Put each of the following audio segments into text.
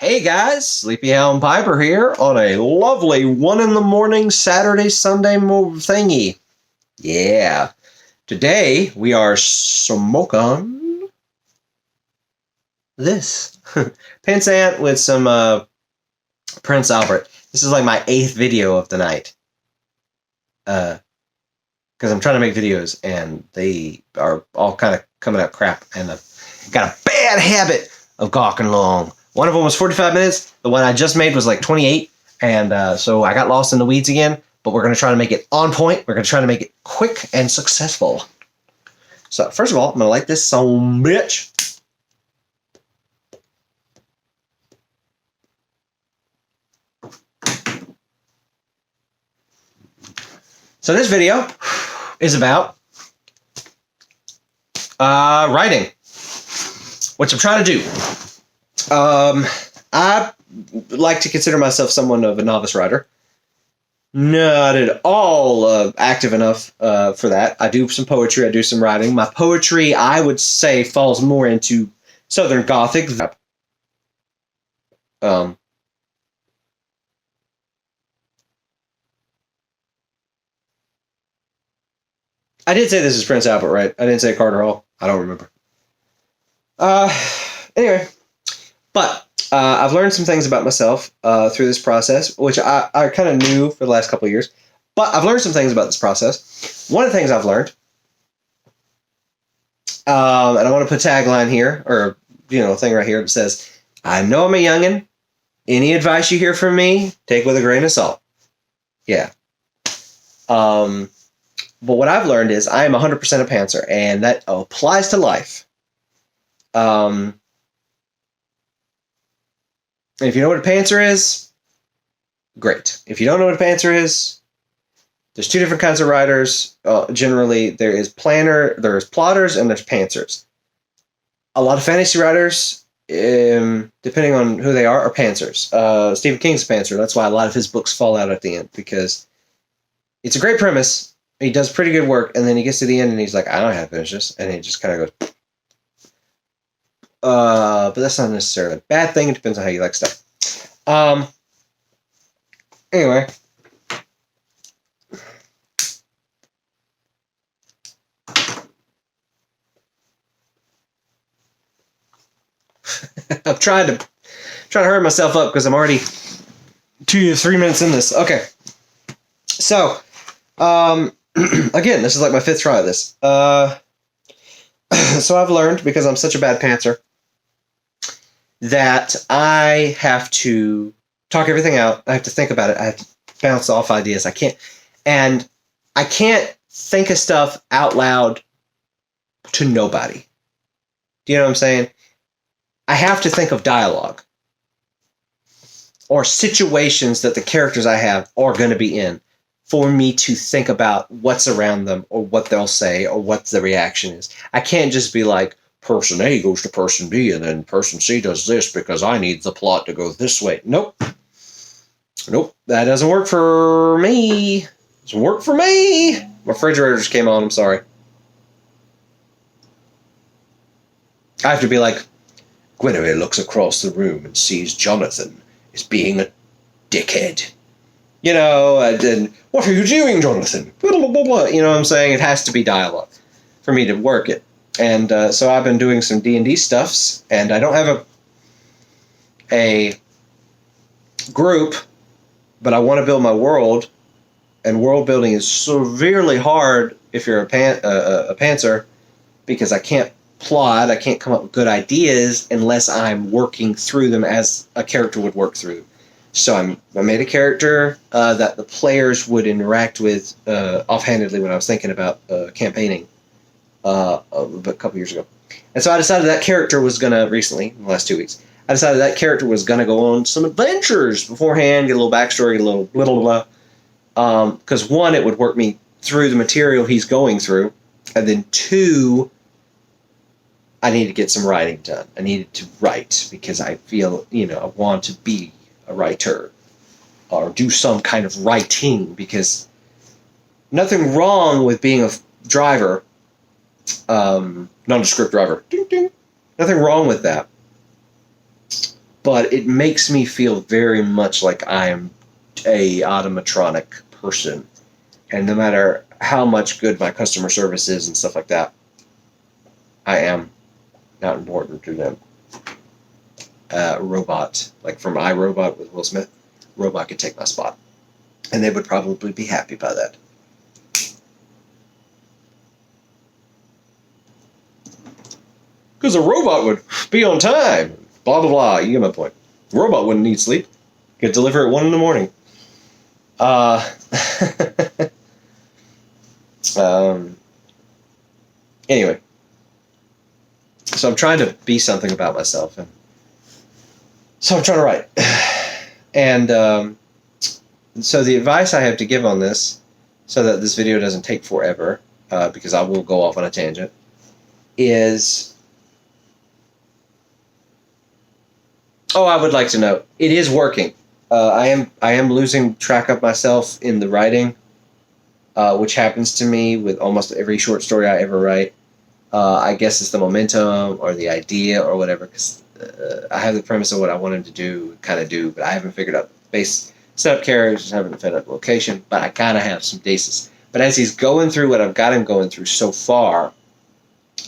Hey guys, Sleepyhound Piper here on a lovely 1 in the morning Saturday Sunday thingy. Yeah. Today we are smoking this. Pinsant with some Prince Albert. This is like my 8th video of the night. Because I'm trying to make videos and they are all kind of coming out crap. And I've got a bad habit of gawking along. One of them was 45 minutes. The one I just made was like 28. And so I got lost in the weeds again. But we're going to try to make it on point. We're going to try to make it quick and successful. So first of all, I'm going to light this son bitch. So this video is about writing, which I'm trying to do. I like to consider myself somewhat of a novice writer. Not at all active enough for that. I do some poetry. I do some writing. My poetry, I would say, falls more into Southern Gothic. I did say this is Prince Albert, right? I didn't say Carter Hall. I don't remember. Anyway, but I've learned some things about myself through this process, which I kind of knew for the last couple of years. But I've learned some things about this process. One of the things I've learned, and I want to put a tagline here, or a thing right here that says, "I know I'm a youngin'. Any advice you hear from me, take with a grain of salt." Yeah. But what I've learned is I am 100% a pantser, and that applies to life. And if you know what a pantser is, great. If you don't know what a pantser is, there's two different kinds of writers. Generally, there is there's plotters, and there's pantsers. A lot of fantasy writers, depending on who they are pantsers. Stephen King's a pantser. That's why a lot of his books fall out at the end, because it's a great premise. He does pretty good work, and then he gets to the end, and he's like, I don't know how to finish this. And he just kind of goes, but that's not necessarily a bad thing. It depends on how you like stuff. Anyway. I'm trying to hurry myself up because I'm already 2 to 3 minutes in this. Okay. So, again, this is like my 5th try of this. So I've learned, because I'm such a bad pantser, that I have to talk everything out. I have to think about it. I have to bounce off ideas. I can't think of stuff out loud to nobody. Do you know what I'm saying? I have to think of dialogue or situations that the characters I have are going to be in, for me to think about what's around them or what they'll say or what the reaction is. I can't just be like, person A goes to person B and then person C does this because I need the plot to go this way. Nope. That doesn't work for me. Doesn't work for me. My refrigerator just came on. I'm sorry. I have to be like, Guinevere looks across the room and sees Jonathan is being a dickhead. And what are you doing, Jonathan? Blah, blah, blah, blah. You know what I'm saying? It has to be dialogue for me to work it. And so I've been doing some D&D stuffs, and I don't have a group, but I want to build my world, and world building is severely hard if you're a pantser, because I can't plot, I can't come up with good ideas unless I'm working through them as a character would work through. So I made a character that the players would interact with offhandedly when I was thinking about campaigning a couple years ago. And so I decided that character was going to, recently, in the last 2 weeks, I decided that character was going to go on some adventures beforehand, get a little backstory, get a little blah, blah. Because one, it would work me through the material he's going through. And then 2, I needed to get some writing done. I needed to write because I feel, I want to be a writer or do some kind of writing, because nothing wrong with being a driver, nondescript driver. Ding, ding. Nothing wrong with that. but it makes me feel very much like I am a automatronic person. And no matter how much good my customer service is and stuff like that, I am not important to them. Robot, like from iRobot with Will Smith, robot could take my spot. And they would probably be happy by that. Because a robot would be on time. Blah, blah, blah. You get my point. A robot wouldn't need sleep. Could deliver at 1 in the morning. Anyway. So I'm trying to be something about myself. And so I'm trying to write. And so the advice I have to give on this, so that this video doesn't take forever, because I will go off on a tangent, is... Oh, I would like to know. It is working. I am losing track of myself in the writing, which happens to me with almost every short story I ever write. I guess it's the momentum or the idea or whatever, because I have the premise of what I wanted to do, kind of do, but I haven't figured out the base setup characters, haven't figured out the location, but I kind of have some basis. But as he's going through what I've got him going through so far,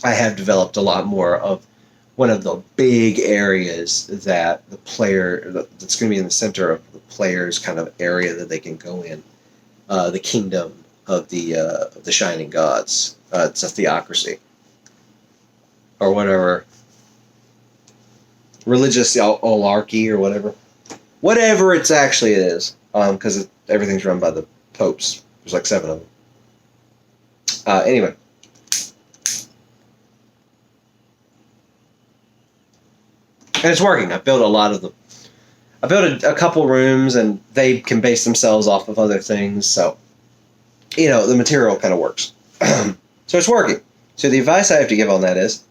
I have developed a lot more of one of the big areas that the player, that's going to be in the center of the player's kind of area that they can go in, the kingdom of the Shining Gods. It's a theocracy, or whatever, religious oligarchy or whatever it's actually is, because everything's run by the popes. There's like 7 of them. Anyway. And it's working. I built a couple rooms, and they can base themselves off of other things. So, the material kind of works. So it's working. So the advice I have to give on that is,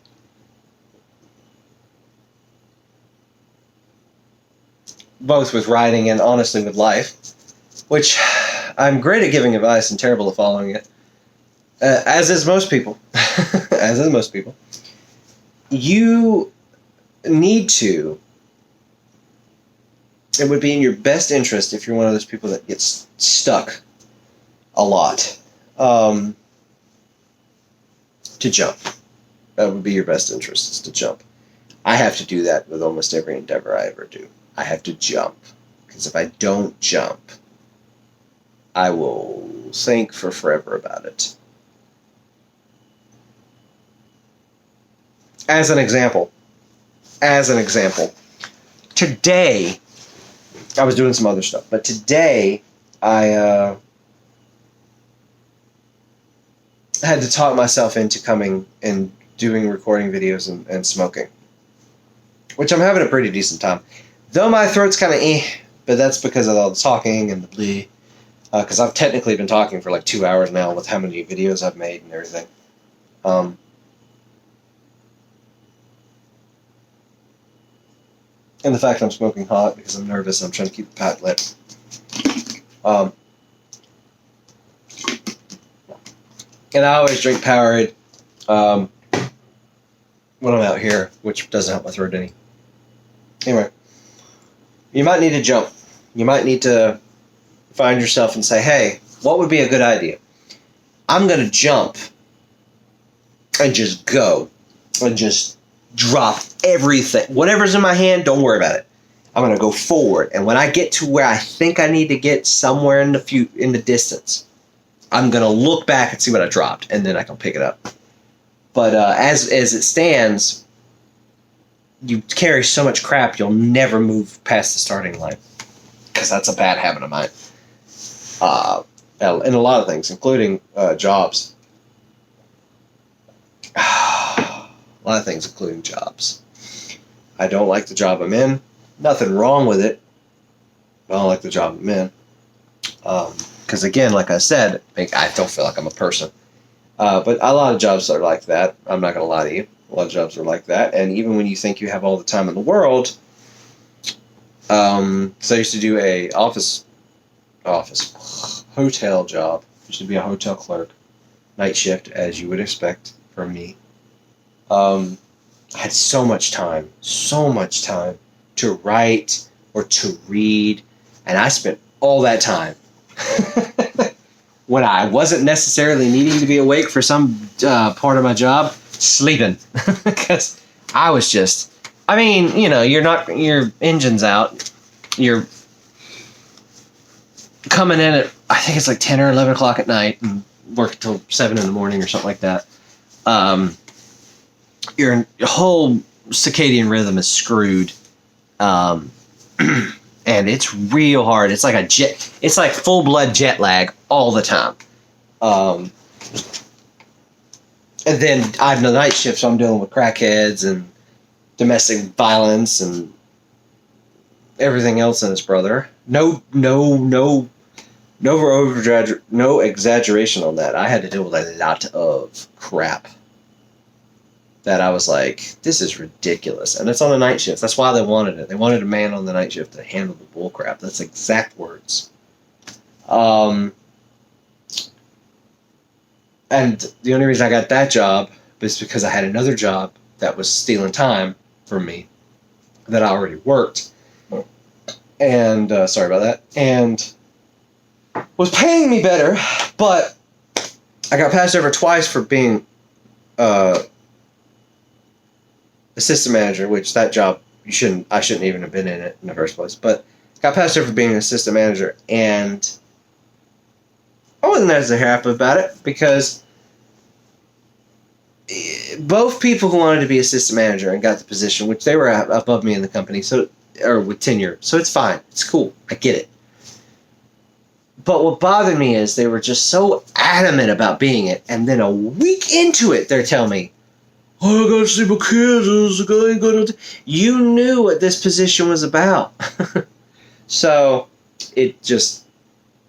both with writing and honestly with life, which I'm great at giving advice and terrible at following it, as is most people. As is most people. You need to, it would be in your best interest, if you're one of those people that gets stuck a lot, to jump. That would be your best interest, is to jump. I have to do that with almost every endeavor I ever do. I have to jump, because if I don't jump, I will think for forever about it. As an example, today, I was doing some other stuff, but today I had to talk myself into coming and doing recording videos and smoking, which I'm having a pretty decent time. Though my throat's kind of but that's because of all the talking and the bleed, because I've technically been talking for like 2 hours now with how many videos I've made and everything. And the fact I'm smoking hot because I'm nervous and I'm trying to keep the pack lit. And I always drink Powerade when I'm out here, which doesn't help my throat any. Anyway, you might need to jump. You might need to find yourself and say, hey, what would be a good idea? I'm going to jump and just go and just drop everything. Whatever's in my hand, don't worry about it. I'm going to go forward. And when I get to where I think I need to get somewhere in the distance, I'm going to look back and see what I dropped, and then I can pick it up. But as it stands, you carry so much crap, you'll never move past the starting line. Because that's a bad habit of mine. In a lot of things, including jobs. A lot of things, including jobs. I don't like the job I'm in. Nothing wrong with it. I don't like the job I'm in. Because again, like I said, I don't feel like I'm a person. But a lot of jobs are like that. I'm not going to lie to you. A lot of jobs are like that. And even when you think you have all the time in the world, so I used to do a hotel job. Used to be a hotel clerk, night shift, as you would expect from me. I had so much time, to write or to read. And I spent all that time when I wasn't necessarily needing to be awake for some part of my job, sleeping. Because I was just, I mean, you know, your engine's out. You're coming in at, I think it's like 10 or 11 o'clock at night and work until 7 in the morning or something like that. Your whole circadian rhythm is screwed. And it's real hard. It's like it's like full blood jet lag all the time. And then I have the night shift, so I'm dealing with crackheads and domestic violence and everything else in its brother. No exaggeration on that. I had to deal with a lot of crap that I was like, this is ridiculous. And it's on a night shift. That's why they wanted it. They wanted a man on the night shift to handle the bull crap. That's exact words. And the only reason I got that job was because I had another job that was stealing time from me that I already worked. And, sorry about that. And was paying me better, but I got passed over twice for being assistant manager, which that job I shouldn't even have been in it in the first place. But got passed over for being an assistant manager, and I wasn't as happy about it because both people who wanted to be assistant manager and got the position, which they were above me in the company, or with tenure, so it's fine, it's cool, I get it. But what bothered me is they were just so adamant about being it, and then a week into it, they're telling me, "Oh, I gotta see my kids. You knew what this position was about." So it just,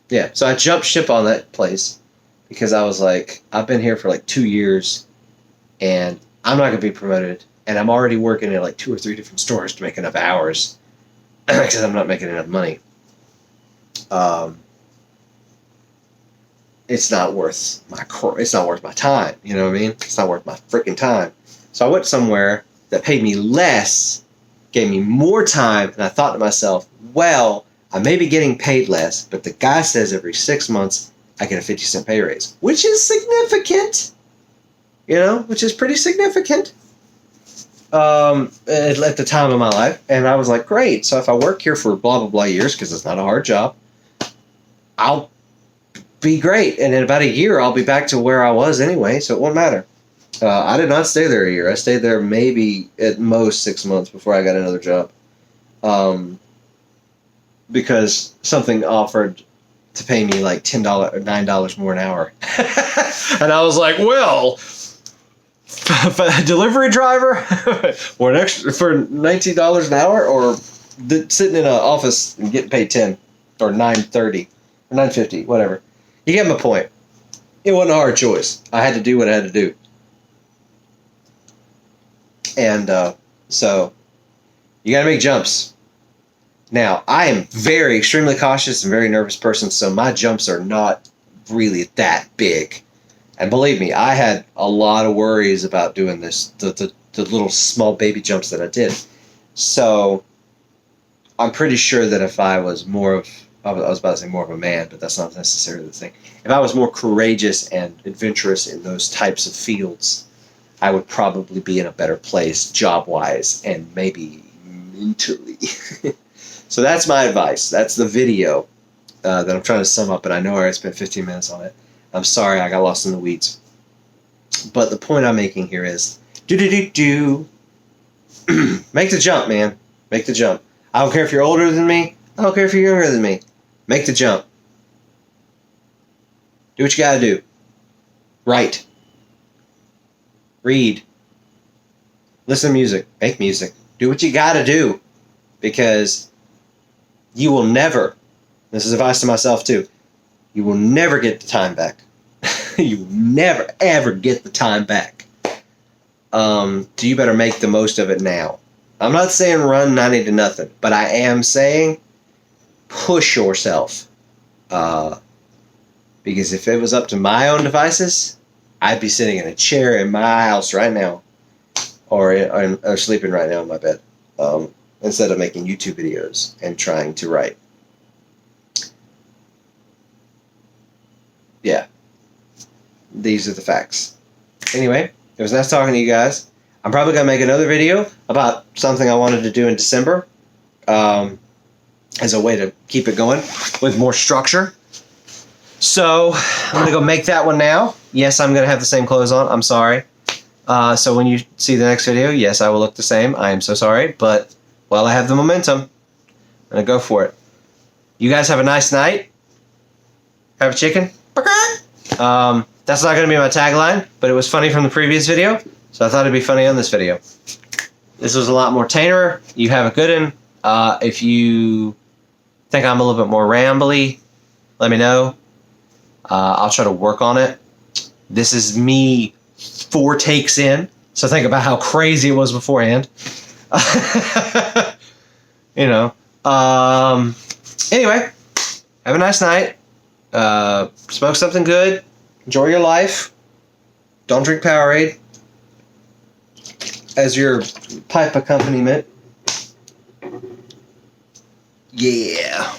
yeah. So I jumped ship on that place because I was like, I've been here for like 2 years, and I'm not gonna be promoted, and I'm already working at like 2 or 3 different stores to make enough hours because I'm not making enough money. It's not worth my time. You know what I mean? It's not worth my freaking time. So I went somewhere that paid me less, gave me more time, and I thought to myself, well, I may be getting paid less, but the guy says every 6 months I get a 50-cent pay raise, which is significant. You know, which is pretty significant at the time of my life. And I was like, great. So if I work here for blah, blah, blah years, because it's not a hard job, I'll be great. And in about a year, I'll be back to where I was anyway, so it won't matter. I did not stay there a year. I stayed there maybe at most 6 months before I got another job. Because something offered to pay me like $10 or $9 more an hour. And I was like, well, a delivery driver or an extra for $19 an hour, or sitting in an office and getting paid $10 or $9.30 or $9.50, whatever. You get my point. It wasn't a hard choice. I had to do what I had to do. And so you got to make jumps. Now, I am very extremely cautious and very nervous person, so my jumps are not really that big. And believe me, I had a lot of worries about doing this, the little small baby jumps that I did. So I'm pretty sure that if I was I was about to say more of a man, but that's not necessarily the thing. If I was more courageous and adventurous in those types of fields, I would probably be in a better place job-wise and maybe mentally. So that's my advice. That's the video that I'm trying to sum up, and I know I already spent 15 minutes on it. I'm sorry, I got lost in the weeds. But the point I'm making here is, make the jump, man. Make the jump. I don't care if you're older than me. I don't care if you're younger than me. Make the jump. Do what you gotta do. Write. Read. Listen to music. Make music. Do what you gotta do. Because you will never, this is advice to myself too, you will never get the time back. You will never, ever get the time back. So you better make the most of it now. I'm not saying run 90 to nothing, but I am saying push yourself. Because if it was up to my own devices, I'd be sitting in a chair in my house right now. Or sleeping right now in my bed. instead of making YouTube videos and trying to write. Yeah. These are the facts. Anyway, it was nice talking to you guys. I'm probably going to make another video about something I wanted to do in December as a way to keep it going with more structure. So I'm going to go make that one now. Yes, I'm going to have the same clothes on. I'm sorry. So when you see the next video, yes, I will look the same. I am so sorry. But while I have the momentum, I'm going to go for it. You guys have a nice night. Have a chicken. That's not going to be my tagline, but it was funny from the previous video, so I thought it'd be funny on this video. This was a lot more tamer. You have a good one. If you think I'm a little bit more rambly, let me know. I'll try to work on it. This is me 4 takes in, so think about how crazy it was beforehand. You know. Anyway, have a nice night. Smoke something good. Enjoy your life. Don't drink Powerade as your pipe accompaniment. Yeah.